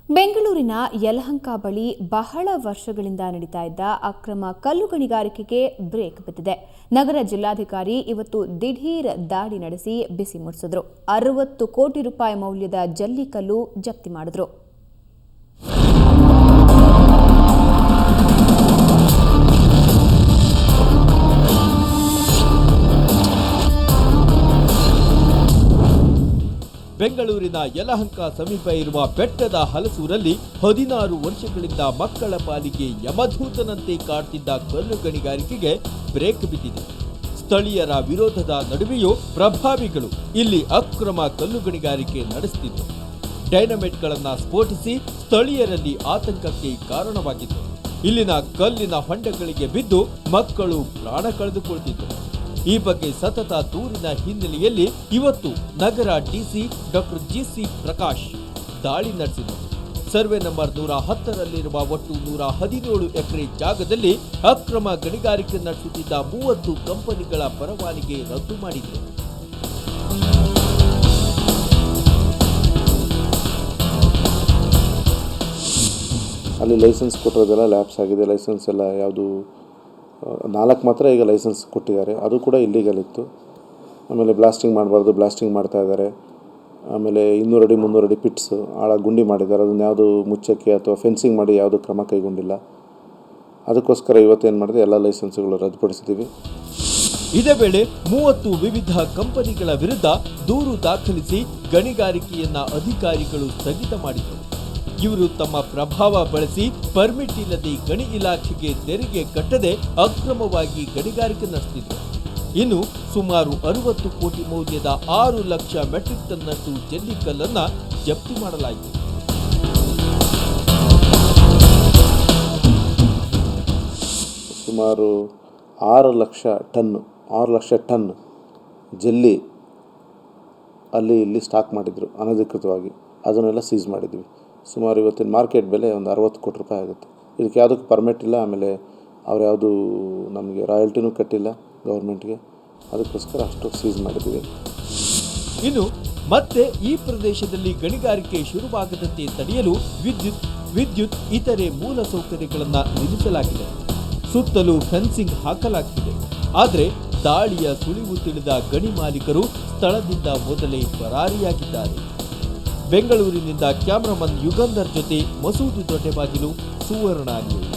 ಬೆಂಗಳೂರಿನ ಯಲಹಂಕ ಬಳಿ ಬಹಳ ವರ್ಷಗಳಿಂದ ನಡೀತಾ ಇದ್ದ ಅಕ್ರಮ ಕಲ್ಲು ಗಣಿಗಾರಿಕೆಗೆ ಬ್ರೇಕ್ ಬಿದ್ದಿದೆ. ನಗರ ಜಿಲ್ಲಾಧಿಕಾರಿ ಇವತ್ತು ದಿಢೀರ್ ದಾಳಿ ನಡೆಸಿ ಬಿಸಿ ಮುಟ್ಟಿಸಿದ್ರು. 60 ಕೋಟಿ ರೂಪಾಯಿ ಮೌಲ್ಯದ ಜಲ್ಲಿಕಲ್ಲು ಜಪ್ತಿ ಮಾಡಿದ್ರು. ಬೆಂಗಳೂರಿನ ಯಲಹಂಕ ಸಮೀಪ ಇರುವ ಬೆಟ್ಟದ ಹಲಸೂರಲ್ಲಿ 16 ವರ್ಷಗಳಿಂದ ಮಕ್ಕಳ ಪಾಲಿಗೆ ಯಮಧೂತನಂತೆ ಕಾಡ್ತಿದ್ದ ಕಲ್ಲು ಗಣಿಗಾರಿಕೆಗೆ ಬ್ರೇಕ್ ಬಿದ್ದಿದೆ. ಸ್ಥಳೀಯರ ವಿರೋಧದ ನಡುವೆಯೂ ಪ್ರಭಾವಿಗಳು ಇಲ್ಲಿ ಅಕ್ರಮ ಕಲ್ಲು ಗಣಿಗಾರಿಕೆ ನಡೆಸುತ್ತಿದ್ದರು. ಡೈನಮೈಟ್ಗಳನ್ನು ಸ್ಫೋಟಿಸಿ ಸ್ಥಳೀಯರಲ್ಲಿ ಆತಂಕಕ್ಕೆ ಕಾರಣವಾಗಿತ್ತು. ಇಲ್ಲಿನ ಕಲ್ಲಿನ ಹೊಂಡಗಳಿಗೆ ಬಿದ್ದು ಮಕ್ಕಳು ಪ್ರಾಣ ಕಳೆದುಕೊಳ್ತಿದ್ದರು. ಈ ಬಗ್ಗೆ ಸತತ ದೂರಿನ ಹಿನ್ನೆಲೆಯಲ್ಲಿ ಇವತ್ತು ನಗರ ಡಿಸಿ ಡಾಕ್ಟರ್ ಜಿಸಿ ಪ್ರಕಾಶ್ ದಾಳಿ ನಡೆಸಿದರು. ಸರ್ವೆ ನಂಬರ್ 110ರಲ್ಲಿರುವ ಒಟ್ಟು 117 ಎಕರೆ ಜಾಗದಲ್ಲಿ ಅಕ್ರಮ ಗಣಿಗಾರಿಕೆ ನಡೆಸುತ್ತಿದ್ದ 30 ಕಂಪನಿಗಳ ಪರವಾನಗಿ ರದ್ದು ಮಾಡಿದರು. ಅಲ್ಲಿ ಲೈಸೆನ್ಸ್ ಕೊಟ್ಟಿರೋದೆಲ್ಲ ಲ್ಯಾಪ್ಸ್ ಆಗಿದೆ. ಲೈಸೆನ್ಸ್ ಎಲ್ಲ ಯಾವುದು 4 ಮಾತ್ರ ಈಗ ಲೈಸೆನ್ಸ್ ಕೊಟ್ಟಿದ್ದಾರೆ, ಅದು ಕೂಡ ಇಲ್ಲಿಗಲ್ ಇತ್ತು. ಆಮೇಲೆ ಬ್ಲಾಸ್ಟಿಂಗ್ ಮಾಡಬಾರ್ದು, ಬ್ಲಾಸ್ಟಿಂಗ್ ಮಾಡ್ತಾ ಇದ್ದಾರೆ. ಆಮೇಲೆ 200 ಅಡಿ 300 ಅಡಿ ಪಿಟ್ಸು ಗುಂಡಿ ಮಾಡಿದ್ದಾರೆ. ಅದನ್ನು ಯಾವುದು ಮುಚ್ಚಕ್ಕೆ ಅಥವಾ ಫೆನ್ಸಿಂಗ್ ಮಾಡಿ ಯಾವುದು ಕ್ರಮ ಕೈಗೊಂಡಿಲ್ಲ. ಅದಕ್ಕೋಸ್ಕರ ಇವತ್ತೇನು ಮಾಡಿದೆ, ಎಲ್ಲ ಲೈಸೆನ್ಸ್ಗಳು ರದ್ದುಪಡಿಸಿದ್ದೀವಿ. ಇದೇ ವೇಳೆ 30 ವಿವಿಧ ಕಂಪನಿಗಳ ವಿರುದ್ಧ ದೂರು ದಾಖಲಿಸಿ ಗಣಿಗಾರಿಕೆಯನ್ನ ಅಧಿಕಾರಿಗಳು ಸ್ಥಗಿತ ಮಾಡಿದರು. ಇವರು ತಮ್ಮ ಪ್ರಭಾವ ಬಳಸಿ ಪರ್ಮಿಟ್ ಇಲ್ಲದೆ ಗಣಿ ಇಲಾಖೆಗೆ ತೆರಿಗೆ ಕಟ್ಟದೆ ಅಕ್ರಮವಾಗಿ ಗಣಿಗಾರಿಕೆ ನಡೆಸುತ್ತಿದ್ದರು. ಇನ್ನು ಸುಮಾರು 60 ಕೋಟಿ ಮೌಲ್ಯದ 6 ಲಕ್ಷ ಮೆಟ್ರಿಕ್ ಟನ್ನಷ್ಟು ಜಲ್ಲಿಕಲ್ಲನ್ನ ಜಪ್ತಿ ಮಾಡಲಾಯಿತು. ಸುಮಾರು 6 ಲಕ್ಷ ಟನ್ ಜಲ್ಲಿ ಅಲ್ಲಿ ಇಲ್ಲಿ ಸ್ಟಾಕ್ ಮಾಡಿದ್ರು ಅನಧಿಕೃತವಾಗಿ. ಅದನ್ನೆಲ್ಲ ಸೀಸ್ ಮಾಡಿದ್ವಿ. ಸುಮಾರು ಇವತ್ತಿನ ಮಾರ್ಕೆಟ್ ಬೆಲೆ ಒಂದು 60 ಕೋಟಿ ರೂಪಾಯಿ ಆಗುತ್ತೆ. ಇದಕ್ಕೆ ಯಾವುದಕ್ಕೆ ಪರ್ಮಿಟ್ ಇಲ್ಲ. ಆಮೇಲೆ ಅವ್ರು ಯಾವುದು ನಮಗೆ ರಾಯಲ್ಟಿನೂ ಕಟ್ಟಿಲ್ಲ ಗೌರ್ಮೆಂಟ್ಗೆ. ಅದಕ್ಕೋಸ್ಕರ ಅಷ್ಟು ಸೀಸ್ ಮಾಡಿದ್ದೀವಿ. ಇನ್ನು ಮತ್ತೆ ಈ ಪ್ರದೇಶದಲ್ಲಿ ಗಣಿಗಾರಿಕೆ ಶುರುವಾಗದಂತೆ ತಡೆಯಲು ವಿದ್ಯುತ್ ಇತರೆ ಮೂಲ ಸೌಕರ್ಯಗಳನ್ನು ನಿರ್ಮಿಸಲಾಗಿದೆ. ಸುತ್ತಲೂ ಫೆನ್ಸಿಂಗ್ ಹಾಕಲಾಗಿದೆ. ಆದರೆ ದಾಳಿಯ ಸುಳಿವು ತಿಳಿದ ಗಣಿ ಮಾಲೀಕರು ಸ್ಥಳದಿಂದ ಮೊದಲೇ ಪರಾರಿಯಾಗಿದ್ದಾರೆ. ಬೆಂಗಳೂರಿನಿಂದ ಕ್ಯಾಮರಾಮನ್ ಯುಗಂಧರ್ ಜೊತೆ ಮಸೂದ್ ದೊಡ್ಡಬಾಗಿಲು, ಸುವರ್ಣ ನ್ಯೂಸ್.